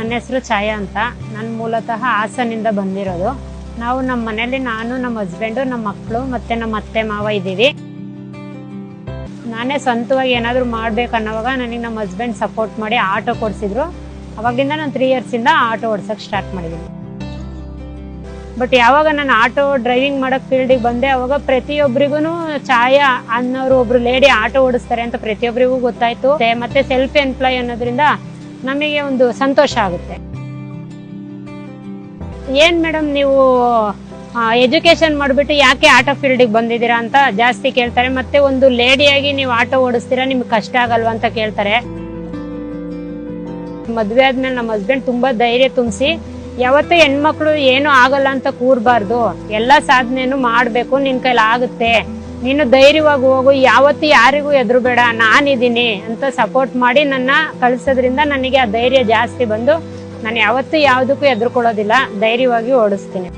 ನನ್ನ ಹೆಸರು ಛಾಯಾ ಅಂತ. ನಾನು ಮೂಲತಃ ಹಾಸನಿಂದ ಬಂದಿರೋದು. ನಾವು ನಮ್ಮ ಮನೇಲಿ ನಾನು, ನಮ್ಮ ಹಸ್ಬೆಂಡು, ನಮ್ಮ ಮಕ್ಕಳು ಮತ್ತೆ ನಮ್ಮ ಅತ್ತೆ ಮಾವ ಇದ್ದೀವಿ. ನಾನೇ ಸ್ವಂತವಾಗಿ ಏನಾದರೂ ಮಾಡ್ಬೇಕನ್ನೋವಾಗ ನನಗೆ ನಮ್ಮ ಹಸ್ಬೆಂಡ್ ಸಪೋರ್ಟ್ ಮಾಡಿ ಆಟೋ ಕೊಡಿಸಿದ್ರು. ಅವಾಗಿಂದ ನಾನು 3 ಇಯರ್ಸಿಂದ ಆಟೋ ಓಡಿಸೋಕೆ ಸ್ಟಾರ್ಟ್ ಮಾಡಿದ್ದೀನಿ. ಬಟ್ ಯಾವಾಗ ನಾನು ಆಟೋ ಡ್ರೈವಿಂಗ್ ಮಾಡೋಕ್ಕೆ ಫೀಲ್ಡಿಗೆ ಬಂದೆ, ಅವಾಗ ಪ್ರತಿಯೊಬ್ಬರಿಗೂ ಛಾಯಾ ಅನ್ನೋರು ಒಬ್ರು ಲೇಡಿ ಆಟೋ ಓಡಿಸ್ತಾರೆ ಅಂತ ಪ್ರತಿಯೊಬ್ಬರಿಗೂ ಗೊತ್ತಾಯ್ತು. ಮತ್ತೆ ಸೆಲ್ಫ್ ಎಂಪ್ಲಾಯ್ ಅನ್ನೋದ್ರಿಂದ ನಮಗೆ ಒಂದು ಸಂತೋಷ ಆಗುತ್ತೆ. ಏನ್ ಮೇಡಮ್ ನೀವು ಎಜುಕೇಶನ್ ಮಾಡಿಬಿಟ್ಟು ಯಾಕೆ ಆಟೋ ಫೀಲ್ಡಿಗೆ ಬಂದಿದ್ದೀರಾ ಅಂತ ಜಾಸ್ತಿ ಕೇಳ್ತಾರೆ. ಮತ್ತೆ ಒಂದು ಲೇಡಿಯಾಗಿ ನೀವು ಆಟೋ ಓಡಿಸ್ತೀರಾ, ನಿಮ್ಗೆ ಕಷ್ಟ ಆಗಲ್ವಾ ಅಂತ ಕೇಳ್ತಾರೆ. ಮದ್ವೆ ಆದ್ಮೇಲೆ ನಮ್ಮ ಹಸ್ಬೆಂಡ್ ತುಂಬಾ ಧೈರ್ಯ ತುಂಬಿಸಿ, ಯಾವತ್ತೂ ಹೆಣ್ಮಕ್ಳು ಏನು ಆಗಲ್ಲ ಅಂತ ಕೂರ್ಬಾರ್ದು, ಎಲ್ಲಾ ಸಾಧನೆಯನ್ನು ಮಾಡ್ಬೇಕು, ನಿನ್ ಕೈಲಿ ಆಗುತ್ತೆ, ನೀನು ಧೈರ್ಯವಾಗಿ ಹೋಗು, ಯಾವತ್ತೂ ಯಾರಿಗೂ ಎದುರು ಬೇಡ, ನಾನಿದ್ದೀನಿ ಅಂತ ಸಪೋರ್ಟ್ ಮಾಡಿ ನನ್ನ ಕಳ್ಸೋದ್ರಿಂದ ನನಗೆ ಆ ಧೈರ್ಯ ಜಾಸ್ತಿ ಬಂದು ನಾನು ಯಾವತ್ತೂ ಯಾವುದಕ್ಕೂ ಎದುರ್ಕೊಳ್ಳೋದಿಲ್ಲ, ಧೈರ್ಯವಾಗಿ ಓಡಿಸ್ತೀನಿ.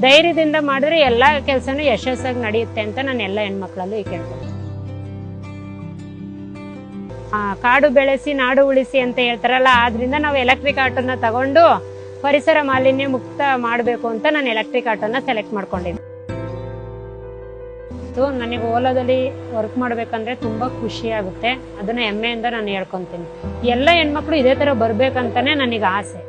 ಧೈರ್ಯದಿಂದ ಮಾಡಿದ್ರೆ ಎಲ್ಲಾ ಕೆಲಸನೂ ಯಶಸ್ಸಾಗಿ ನಡೆಯುತ್ತೆ ಅಂತ ನಾನು ಎಲ್ಲ ಹೆಣ್ಮಕ್ಳಲ್ಲೂ ಕೇಳ್ತೀನಿ. ಕಾಡು ಬೆಳೆಸಿ ನಾಡು ಉಳಿಸಿ ಅಂತ ಹೇಳ್ತಾರಲ್ಲ, ಆದ್ರಿಂದ ನಾವು ಎಲೆಕ್ಟ್ರಿಕ್ ಆಟೋನ ತಗೊಂಡು ಪರಿಸರ ಮಾಲಿನ್ಯ ಮುಕ್ತ ಮಾಡಬೇಕು ಅಂತ ನಾನು ಎಲೆಕ್ಟ್ರಿಕ್ ಆಟೋನ ಸೆಲೆಕ್ಟ್ ಮಾಡ್ಕೊಂಡಿದ್ದೆ. ನನಗೆ ಓಲಾದಲ್ಲಿ ವರ್ಕ್ ಮಾಡ್ಬೇಕಂದ್ರೆ ತುಂಬಾ ಖುಷಿ ಆಗುತ್ತೆ. ಅದನ್ನ ಹೆಮ್ಮೆಯಿಂದ ನಾನು ಹೇಳ್ಕೊಂತೀನಿ. ಎಲ್ಲ ಹೆಣ್ಮಕ್ಳು ಇದೇ ತರ ಬರ್ಬೇಕಂತಾನೆ ನನಗೆ ಆಸೆ.